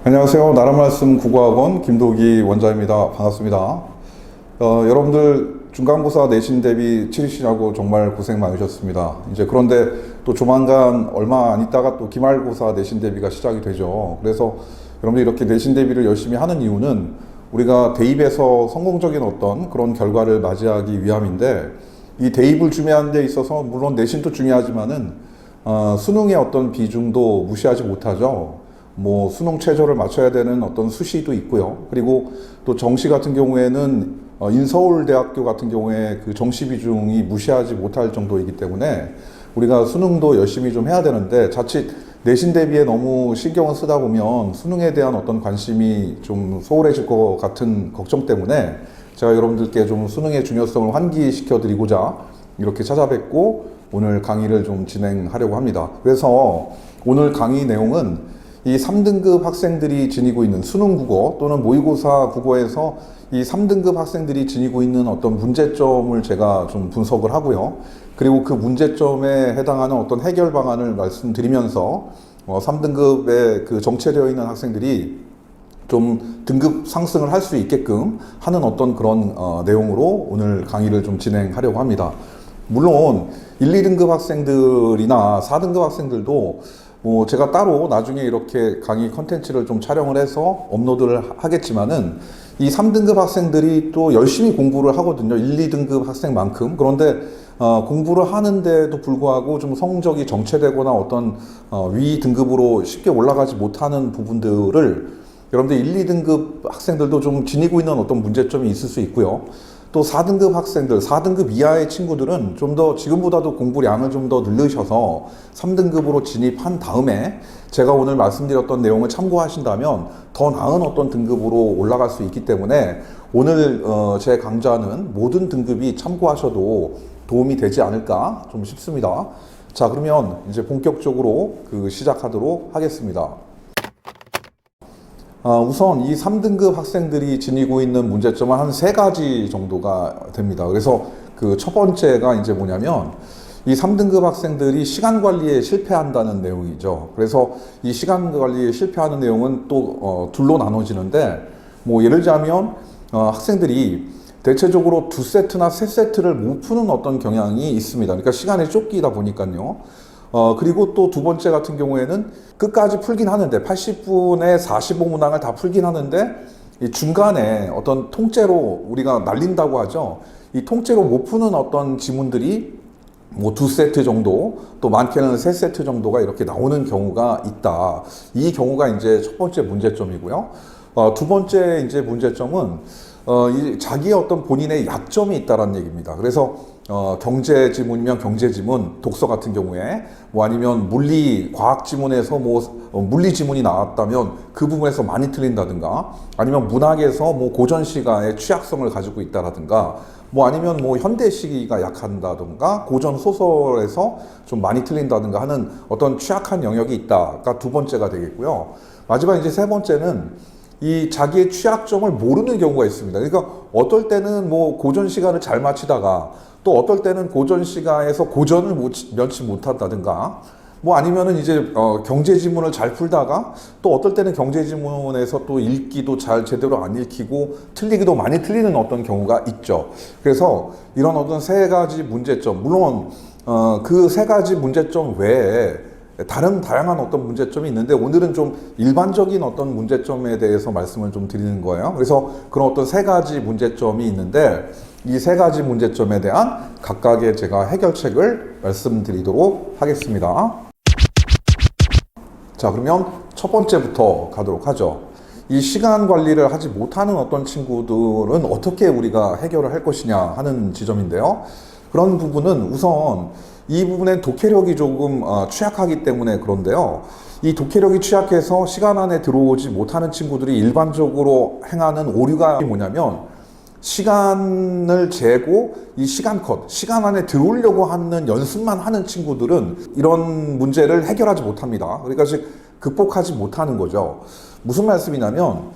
안녕하세요. 나라말씀 국어학원 김도기 원장입니다. 반갑습니다. 여러분들 중간고사 내신 대비 치르시라고 정말 고생 많으셨습니다. 이제 그런데 또 조만간 얼마 안 있다가 또 기말고사 내신 대비가 시작이 되죠. 그래서 여러분들 이렇게 내신 대비를 열심히 하는 이유는 우리가 대입에서 성공적인 어떤 그런 결과를 맞이하기 위함인데, 이 대입을 준비하는 데 있어서 물론 내신도 중요하지만은 수능의 어떤 비중도 무시하지 못하죠. 뭐 수능 최저를 맞춰야 되는 어떤 수시도 있고요. 그리고 또 정시 같은 경우에는 인서울대학교 같은 경우에 그 정시 비중이 무시하지 못할 정도이기 때문에 우리가 수능도 열심히 좀 해야 되는데, 자칫 내신 대비에 너무 신경을 쓰다 보면 수능에 대한 어떤 관심이 좀 소홀해질 것 같은 걱정 때문에 제가 여러분들께 좀 수능의 중요성을 환기시켜 드리고자 이렇게 찾아뵙고 오늘 강의를 좀 진행하려고 합니다. 그래서 오늘 강의 내용은 이 3등급 학생들이 지니고 있는 수능 국어 또는 모의고사 국어에서 이 3등급 학생들이 지니고 있는 어떤 문제점을 제가 좀 분석을 하고요. 그리고 그 문제점에 해당하는 어떤 해결 방안을 말씀드리면서 3등급에 그 정체되어 있는 학생들이 좀 등급 상승을 할 수 있게끔 하는 어떤 그런 내용으로 오늘 강의를 좀 진행하려고 합니다. 물론 1, 2등급 학생들이나 4등급 학생들도 뭐 제가 따로 나중에 이렇게 강의 컨텐츠를 좀 촬영을 해서 업로드를 하겠지만은 이 3등급 학생들이 또 열심히 공부를 하거든요. 1, 2등급 학생만큼. 그런데 공부를 하는데도 불구하고 좀 성적이 정체되거나 어떤 위 등급으로 쉽게 올라가지 못하는 부분들을 여러분들 1, 2등급 학생들도 좀 지니고 있는 어떤 문제점이 있을 수 있고요. 또 4등급 학생들, 4등급 이하의 친구들은 좀 더 지금보다도 공부량을 좀 더 늘리셔서 3등급으로 진입한 다음에 제가 오늘 말씀드렸던 내용을 참고하신다면 더 나은 어떤 등급으로 올라갈 수 있기 때문에 오늘 제 강좌는 모든 등급이 참고하셔도 도움이 되지 않을까 좀 싶습니다. 자, 그러면 이제 본격적으로 시작하도록 하겠습니다. 우선 이 3등급 학생들이 지니고 있는 문제점은 한 3가지 정도가 됩니다. 그래서 그 첫 번째가 이제 뭐냐면 이 3등급 학생들이 시간 관리에 실패한다는 내용이죠. 그래서 이 시간 관리에 실패하는 내용은 또 둘로 나눠지는데, 뭐 예를 들자면 학생들이 대체적으로 2세트나 3세트를 못 푸는 어떤 경향이 있습니다. 그러니까 시간에 쫓기다 보니까요. 그리고 또 두 번째 같은 경우에는 끝까지 풀긴 하는데 80분에 45문항을 다 풀긴 하는데 이 중간에 어떤 통째로 우리가 날린다고 하죠. 이 통째로 못 푸는 어떤 지문들이 뭐 2세트 정도, 또 많게는 3세트 정도가 이렇게 나오는 경우가 있다. 이 경우가 이제 첫 번째 문제점이고요. 두 번째 이제 문제점은 자기의 어떤 본인의 약점이 있다라는 얘기입니다. 그래서 경제 지문이면 경제 지문, 독서 같은 경우에 뭐 아니면 물리 과학 지문에서 뭐 물리 지문이 나왔다면 그 부분에서 많이 틀린다든가, 아니면 문학에서 뭐 고전 시가의 취약성을 가지고 있다라든가, 뭐 아니면 뭐 현대 시기가 약한다든가, 고전 소설에서 좀 많이 틀린다든가 하는 어떤 취약한 영역이 있다가 두 번째가 되겠고요. 마지막 이제 세 번째는 이 자기의 취약점을 모르는 경우가 있습니다. 그러니까 어떨 때는 뭐 고전 시간을 잘 마치다가 또 어떨 때는 고전 시간에서 고전을 면치 못한다든가, 뭐 아니면은 이제 경제 지문을 잘 풀다가 또 어떨 때는 경제 지문에서 또 읽기도 잘 제대로 안 읽히고 틀리기도 많이 틀리는 어떤 경우가 있죠. 그래서 이런 어떤 3가지 문제점, 물론 그 3가지 문제점 외에 다양한 어떤 문제점이 있는데 오늘은 좀 일반적인 어떤 문제점에 대해서 말씀을 좀 드리는 거예요. 그래서 그런 어떤 3가지 문제점이 있는데 이 3가지 문제점에 대한 각각의 제가 해결책을 말씀드리도록 하겠습니다. 자, 그러면 첫 번째부터 가도록 하죠. 이 시간 관리를 하지 못하는 어떤 친구들은 어떻게 우리가 해결을 할 것이냐 하는 지점인데요. 그런 부분은 우선 이 부분엔 독해력이 조금 취약하기 때문에 그런데요. 이 독해력이 취약해서 시간 안에 들어오지 못하는 친구들이 일반적으로 행하는 오류가 뭐냐면, 시간을 재고 이 시간 안에 들어오려고 하는 연습만 하는 친구들은 이런 문제를 해결하지 못합니다. 그러니까 즉 극복하지 못하는 거죠. 무슨 말씀이냐면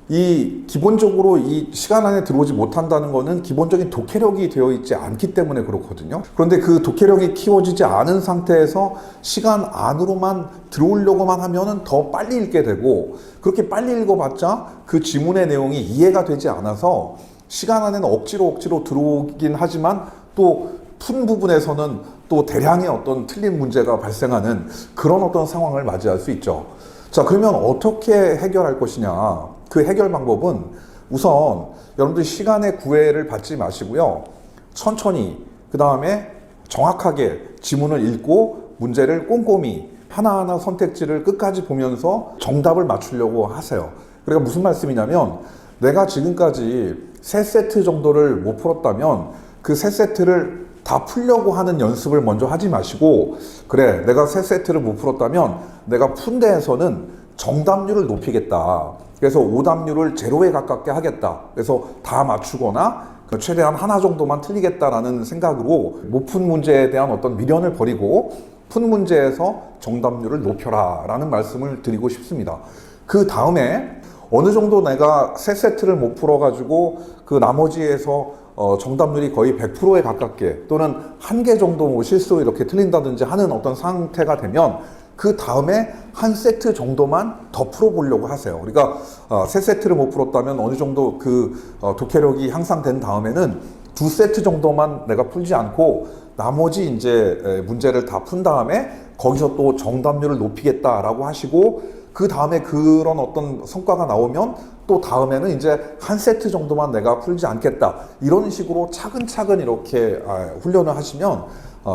이 기본적으로 이 시간 안에 들어오지 못한다는 거는 기본적인 독해력이 되어 있지 않기 때문에 그렇거든요. 그런데 그 독해력이 키워지지 않은 상태에서 시간 안으로만 들어오려고만 하면은 더 빨리 읽게 되고, 그렇게 빨리 읽어봤자 그 지문의 내용이 이해가 되지 않아서 시간 안에는 억지로 들어오긴 하지만 또 푼 부분에서는 또 대량의 어떤 틀린 문제가 발생하는 그런 어떤 상황을 맞이할 수 있죠. 자, 그러면 어떻게 해결할 것이냐? 그 해결 방법은 우선 여러분들 시간의 구애를 받지 마시고요. 천천히, 그 다음에 정확하게 지문을 읽고 문제를 꼼꼼히 하나하나 선택지를 끝까지 보면서 정답을 맞추려고 하세요. 그러니까 무슨 말씀이냐면, 내가 지금까지 3세트 정도를 못 풀었다면 그 3세트를 다 풀려고 하는 연습을 먼저 하지 마시고, 그래, 내가 3세트를 못 풀었다면 내가 푼 데에서는 정답률을 높이겠다. 그래서 오답률을 제로에 가깝게 하겠다. 그래서 다 맞추거나 최대한 하나 정도만 틀리겠다라는 생각으로 못 푼 문제에 대한 어떤 미련을 버리고 푼 문제에서 정답률을 높여라 라는 말씀을 드리고 싶습니다. 그 다음에 어느 정도 내가 3세트를 못 풀어가지고 그 나머지에서 정답률이 거의 100%에 가깝게, 또는 1개 정도 뭐 실수 이렇게 틀린다든지 하는 어떤 상태가 되면 그 다음에 한 세트 정도만 더 풀어보려고 하세요. 그러니까 3세트를 못 풀었다면 어느 정도 그 독해력이 향상된 다음에는 2세트 정도만 내가 풀지 않고 나머지 이제 문제를 다 푼 다음에 거기서 또 정답률을 높이겠다라고 하시고, 그 다음에 그런 어떤 성과가 나오면 또 다음에는 이제 한 세트 정도만 내가 풀지 않겠다, 이런 식으로 차근차근 이렇게 훈련을 하시면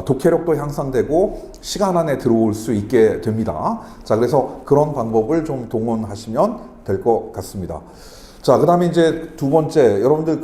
독해력도 향상되고 시간 안에 들어올 수 있게 됩니다. 자, 그래서 그런 방법을 좀 동원하시면 될 것 같습니다. 자, 그 다음에 이제 두 번째, 여러분들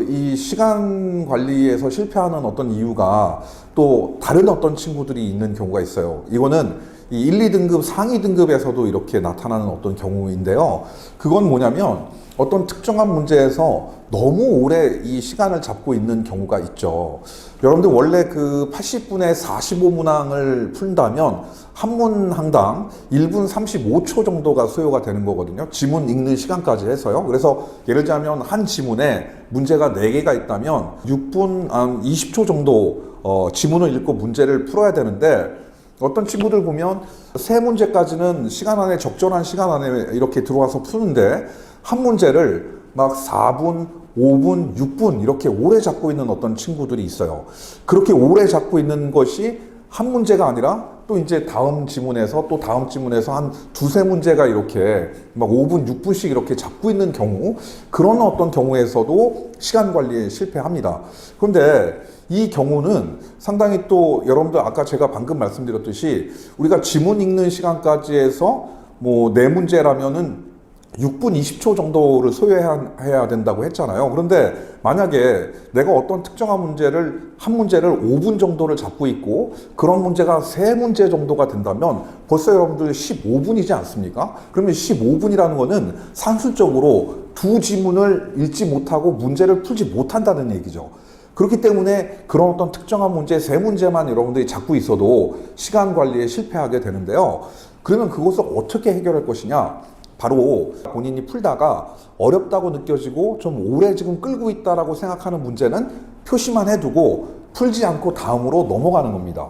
이 시간 관리에서 실패하는 어떤 이유가 또 다른 어떤 친구들이 있는 경우가 있어요. 이거는 이 1, 2등급 상위 등급에서도 이렇게 나타나는 어떤 경우인데요. 그건 뭐냐면 어떤 특정한 문제에서 너무 오래 이 시간을 잡고 있는 경우가 있죠. 여러분들 원래 그 80분에 45문항을 푼다면 한 문항당 1분 35초 정도가 소요가 되는 거거든요. 지문 읽는 시간까지 해서요. 그래서 예를 들자면 한 지문에 문제가 4개가 있다면 6분 20초 정도 지문을 읽고 문제를 풀어야 되는데, 어떤 친구들 보면 3문제까지는 시간 안에, 적절한 시간 안에 이렇게 들어와서 푸는데 한 문제를 막 4분, 5분, 6분 이렇게 오래 잡고 있는 어떤 친구들이 있어요. 그렇게 오래 잡고 있는 것이 한 문제가 아니라 또 이제 다음 지문에서 또 다음 지문에서 한 2-3문제가 이렇게 막 5분, 6분씩 이렇게 잡고 있는 경우, 그런 어떤 경우에서도 시간 관리에 실패합니다. 그런데 이 경우는 상당히 또 여러분들 아까 제가 방금 말씀드렸듯이 우리가 지문 읽는 시간까지 해서 뭐 4문제라면은 6분 20초 정도를 소요해야 된다고 했잖아요. 그런데 만약에 내가 어떤 특정한 한 문제를 5분 정도를 잡고 있고 그런 문제가 3문제 정도가 된다면 벌써 여러분들 15분이지 않습니까? 그러면 15분이라는 거는 산술적으로 2지문을 읽지 못하고 문제를 풀지 못한다는 얘기죠. 그렇기 때문에 그런 어떤 특정한 문제 3문제만 여러분들이 잡고 있어도 시간 관리에 실패하게 되는데요. 그러면 그것을 어떻게 해결할 것이냐? 바로 본인이 풀다가 어렵다고 느껴지고 좀 오래 지금 끌고 있다라고 생각하는 문제는 표시만 해두고 풀지 않고 다음으로 넘어가는 겁니다.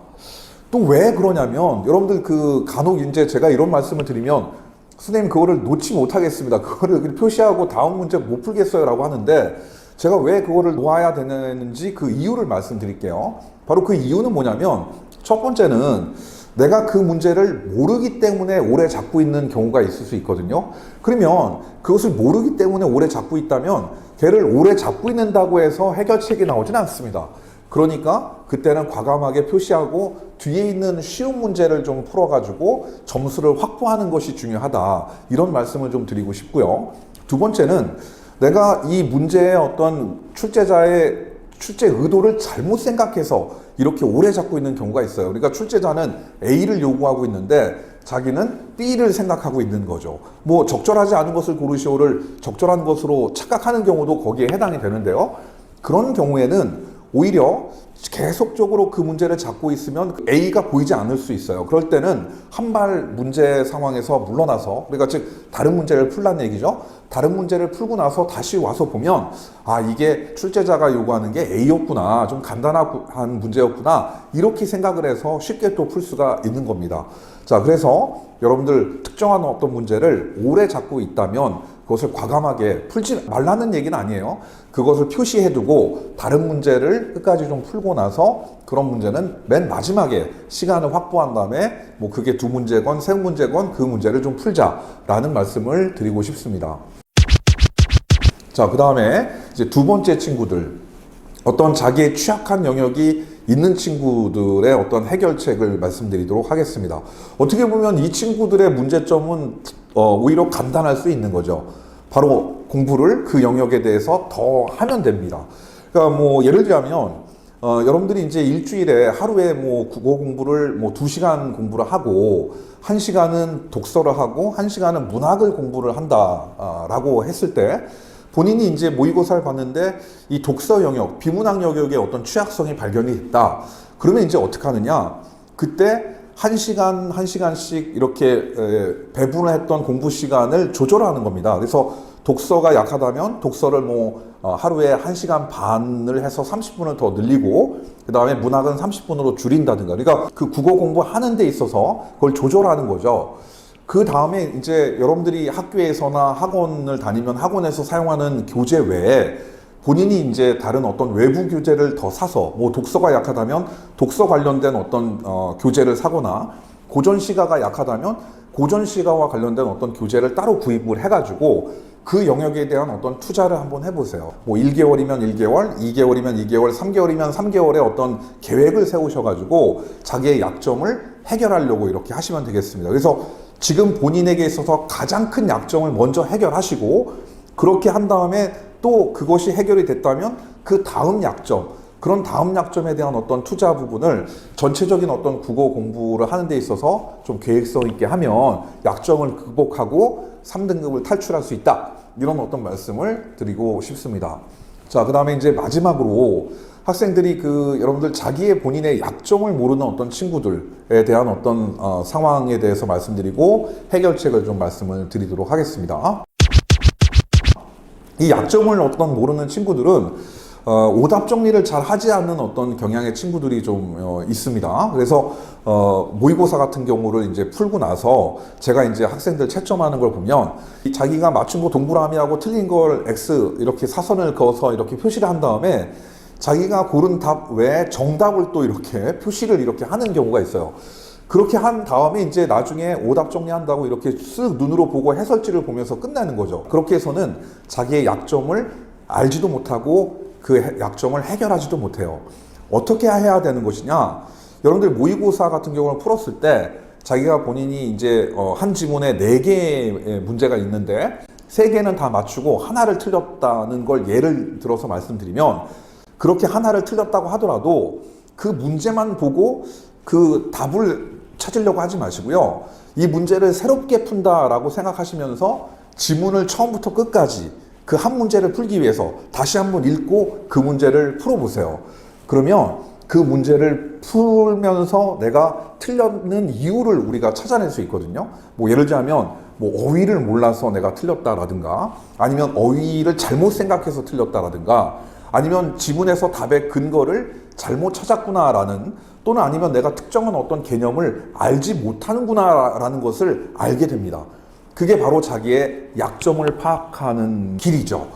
또 왜 그러냐면 여러분들 간혹 이제 제가 이런 말씀을 드리면 선생님 그거를 놓지 못하겠습니다. 그거를 표시하고 다음 문제 못 풀겠어요 라고 하는데, 제가 왜 그거를 놓아야 되는지 그 이유를 말씀드릴게요. 바로 그 이유는 뭐냐면, 첫 번째는 내가 그 문제를 모르기 때문에 오래 잡고 있는 경우가 있을 수 있거든요. 그러면 그것을 모르기 때문에 오래 잡고 있다면 걔를 오래 잡고 있는다고 해서 해결책이 나오진 않습니다. 그러니까 그때는 과감하게 표시하고 뒤에 있는 쉬운 문제를 좀 풀어가지고 점수를 확보하는 것이 중요하다, 이런 말씀을 좀 드리고 싶고요. 두 번째는 내가 이 문제의 어떤 출제자의 출제 의도를 잘못 생각해서 이렇게 오래 잡고 있는 경우가 있어요. 그러니까 출제자는 A를 요구하고 있는데 자기는 B를 생각하고 있는 거죠. 뭐 적절하지 않은 것을 고르시오를 적절한 것으로 착각하는 경우도 거기에 해당이 되는데요. 그런 경우에는 오히려 계속적으로 그 문제를 잡고 있으면 A가 보이지 않을 수 있어요. 그럴 때는 한 발 문제 상황에서 물러나서, 그러니까 즉 다른 문제를 풀라는 얘기죠. 다른 문제를 풀고 나서 다시 와서 보면 아, 이게 출제자가 요구하는 게 A였구나, 좀 간단한 문제였구나, 이렇게 생각을 해서 쉽게 또 풀 수가 있는 겁니다. 자, 그래서 여러분들 특정한 어떤 문제를 오래 잡고 있다면 그것을 과감하게 풀지 말라는 얘기는 아니에요. 그것을 표시해두고 다른 문제를 끝까지 좀 풀고 나서 그런 문제는 맨 마지막에 시간을 확보한 다음에 뭐 그게 두 문제건 세 문제건 그 문제를 좀 풀자라는 말씀을 드리고 싶습니다. 자, 그 다음에 이제 두 번째 친구들, 어떤 자기의 취약한 영역이 있는 친구들의 어떤 해결책을 말씀드리도록 하겠습니다. 어떻게 보면 이 친구들의 문제점은 오히려 간단할 수 있는 거죠. 바로 공부를 그 영역에 대해서 더 하면 됩니다. 그러니까 뭐 예를 들자면 여러분들이 이제 일주일에 하루에 뭐 국어 공부를 뭐 2시간 공부를 하고 1시간은 독서를 하고 1시간은 문학을 공부를 한다라고 했을 때 본인이 이제 모의고사를 봤는데 이 독서 영역, 비문학 영역의 어떤 취약성이 발견이 됐다. 그러면 이제 어떻게 하느냐? 그때 1시간, 1시간씩 이렇게 배분을 했던 공부 시간을 조절하는 겁니다. 그래서 독서가 약하다면 독서를 뭐 하루에 1시간 반을 해서 30분을 더 늘리고, 그 다음에 문학은 30분으로 줄인다든가. 그러니까 그 국어 공부하는 데 있어서 그걸 조절하는 거죠. 그 다음에 이제 여러분들이 학교에서나 학원을 다니면 학원에서 사용하는 교재 외에 본인이 이제 다른 어떤 외부 교재를 더 사서, 뭐 독서가 약하다면 독서 관련된 어떤 교재를 사거나, 고전 시가가 약하다면 고전 시가와 관련된 어떤 교재를 따로 구입을 해가지고 그 영역에 대한 어떤 투자를 한번 해보세요. 뭐 1개월이면 1개월, 2개월이면 2개월, 3개월이면 3개월의 어떤 계획을 세우셔가지고 자기의 약점을 해결하려고 이렇게 하시면 되겠습니다. 그래서 지금 본인에게 있어서 가장 큰 약점을 먼저 해결하시고, 그렇게 한 다음에 또 그것이 해결이 됐다면 그 다음 약점, 그런 다음 약점에 대한 어떤 투자 부분을 전체적인 어떤 국어 공부를 하는 데 있어서 좀 계획성 있게 하면 약점을 극복하고 3등급을 탈출할 수 있다. 이런 어떤 말씀을 드리고 싶습니다. 자, 그 다음에 이제 마지막으로 학생들이 여러분들 자기의 본인의 약점을 모르는 어떤 친구들에 대한 어떤 상황에 대해서 말씀드리고 해결책을 좀 말씀을 드리도록 하겠습니다. 이 약점을 어떤 모르는 친구들은 오답 정리를 잘 하지 않는 어떤 경향의 친구들이 좀 있습니다. 그래서 모의고사 같은 경우를 이제 풀고 나서 제가 이제 학생들 채점하는 걸 보면 자기가 맞춘 거 동그라미 하고 틀린 걸 X 이렇게 사선을 그어서 이렇게 표시를 한 다음에 자기가 고른 답 외에 정답을 또 이렇게 표시를 이렇게 하는 경우가 있어요. 그렇게 한 다음에 이제 나중에 오답 정리한다고 이렇게 쓱 눈으로 보고 해설지를 보면서 끝나는 거죠. 그렇게 해서는 자기의 약점을 알지도 못하고 그 약점을 해결하지도 못해요. 어떻게 해야 되는 것이냐? 여러분들 모의고사 같은 경우를 풀었을 때 자기가 본인이 이제 한 지문에 4개의 문제가 있는데 3개는 다 맞추고 하나를 틀렸다는 걸 예를 들어서 말씀드리면, 그렇게 하나를 틀렸다고 하더라도 그 문제만 보고 그 답을 찾으려고 하지 마시고요. 이 문제를 새롭게 푼다라고 생각하시면서 지문을 처음부터 끝까지 그 한 문제를 풀기 위해서 다시 한번 읽고 그 문제를 풀어보세요. 그러면 그 문제를 풀면서 내가 틀렸는 이유를 우리가 찾아낼 수 있거든요. 뭐 예를 들자면 뭐 어휘를 몰라서 내가 틀렸다라든가, 아니면 어휘를 잘못 생각해서 틀렸다라든가, 아니면 지문에서 답의 근거를 잘못 찾았구나라는, 또는 아니면 내가 특정한 어떤 개념을 알지 못하는구나라는 것을 알게 됩니다. 그게 바로 자기의 약점을 파악하는 길이죠.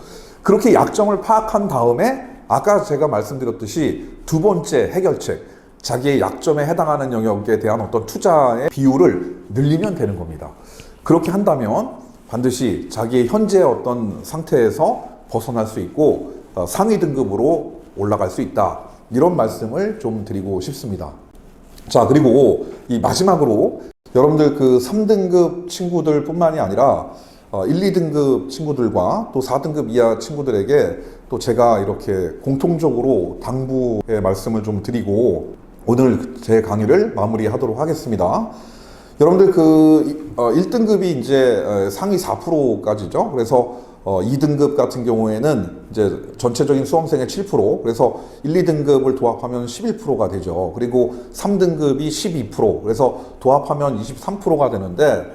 그렇게 약점을 파악한 다음에 아까 제가 말씀드렸듯이 두 번째 해결책, 자기의 약점에 해당하는 영역에 대한 어떤 투자의 비율을 늘리면 되는 겁니다. 그렇게 한다면 반드시 자기의 현재 어떤 상태에서 벗어날 수 있고 상위 등급으로 올라갈 수 있다. 이런 말씀을 좀 드리고 싶습니다. 자, 그리고 이 마지막으로 여러분들 그 3등급 친구들 뿐만이 아니라 1, 2등급 친구들과 또 4등급 이하 친구들에게 또 제가 이렇게 공통적으로 당부의 말씀을 좀 드리고 오늘 제 강의를 마무리하도록 하겠습니다. 여러분들 그 1등급이 이제 상위 4%까지죠. 그래서 2등급 같은 경우에는 이제 전체적인 수험생의 7%, 그래서 1, 2등급을 도합하면 11%가 되죠. 그리고 3등급이 12%, 그래서 도합하면 23%가 되는데,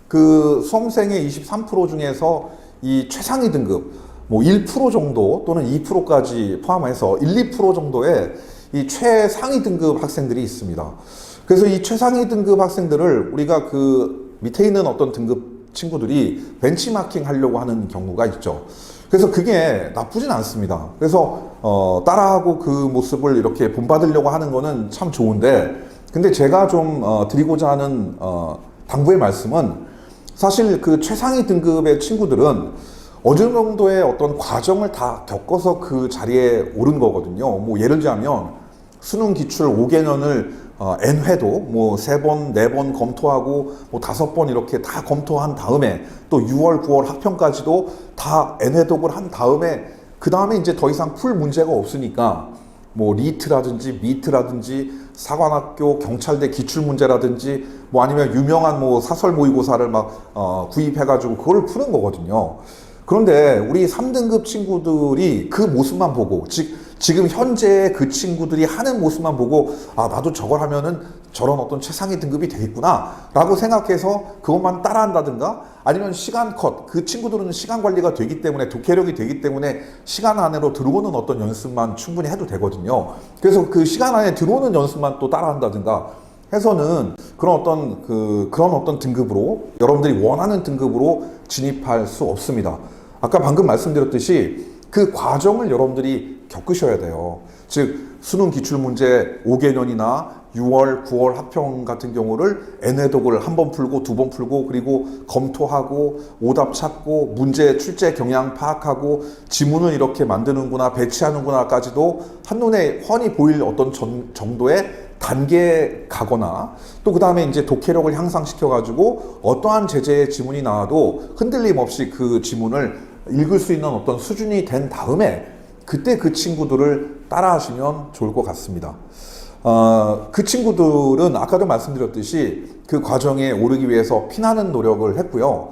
그 수험생의 23% 중에서 이 최상위 등급, 뭐 1% 정도 또는 2%까지 포함해서 1, 2% 정도의 이 최상위 등급 학생들이 있습니다. 그래서 이 최상위 등급 학생들을 우리가 그 밑에 있는 어떤 등급 친구들이 벤치마킹 하려고 하는 경우가 있죠. 그래서 그게 나쁘진 않습니다. 그래서 따라하고 그 모습을 이렇게 본받으려고 하는 거는 참 좋은데, 근데 제가 좀 드리고자 하는 당부의 말씀은, 사실 그 최상위 등급의 친구들은 어느 정도의 어떤 과정을 다 겪어서 그 자리에 오른 거거든요. 뭐 예를 들자면 수능 기출 5개년을 N회도 뭐 3번, 4번 검토하고 뭐 5번 이렇게 다 검토한 다음에 또 6월, 9월 학평까지도 다 N회독을 한 다음에 그 다음에 이제 더 이상 풀 문제가 없으니까 뭐 리트라든지 미트라든지 사관학교 경찰대 기출문제라든지 뭐 아니면 유명한 뭐 사설 모의고사를 막 구입해가지고 그걸 푸는 거거든요. 그런데 우리 3등급 친구들이 그 모습만 보고, 지금 현재 그 친구들이 하는 모습만 보고, 아, 나도 저걸 하면은 저런 어떤 최상위 등급이 되겠구나 라고 생각해서 그것만 따라한다든가, 아니면 시간 컷, 그 친구들은 시간 관리가 되기 때문에, 독해력이 되기 때문에 시간 안으로 들어오는 어떤 연습만 충분히 해도 되거든요. 그래서 그 시간 안에 들어오는 연습만 또 따라한다든가 해서는 그런 어떤 등급으로, 여러분들이 원하는 등급으로 진입할 수 없습니다. 아까 방금 말씀드렸듯이 그 과정을 여러분들이 겪으셔야 돼요. 즉 수능 기출문제 5개년이나 6월, 9월 학평 같은 경우를 N회독을 한 번 풀고 2번 풀고, 그리고 검토하고 오답 찾고 문제 출제 경향 파악하고 지문을 이렇게 만드는구나, 배치하는구나까지도 한눈에 훤히 보일 어떤 정도의 단계에 가거나, 또 그 다음에 이제 독해력을 향상시켜 가지고 어떠한 제재의 지문이 나와도 흔들림 없이 그 지문을 읽을 수 있는 어떤 수준이 된 다음에 그때 그 친구들을 따라 하시면 좋을 것 같습니다. 그 친구들은 아까도 말씀드렸듯이 그 과정에 오르기 위해서 피나는 노력을 했고요.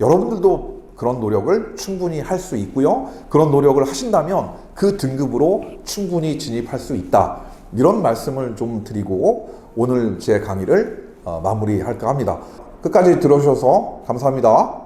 여러분들도 그런 노력을 충분히 할 수 있고요. 그런 노력을 하신다면 그 등급으로 충분히 진입할 수 있다. 이런 말씀을 좀 드리고 오늘 제 강의를 마무리할까 합니다. 끝까지 들어주셔서 감사합니다.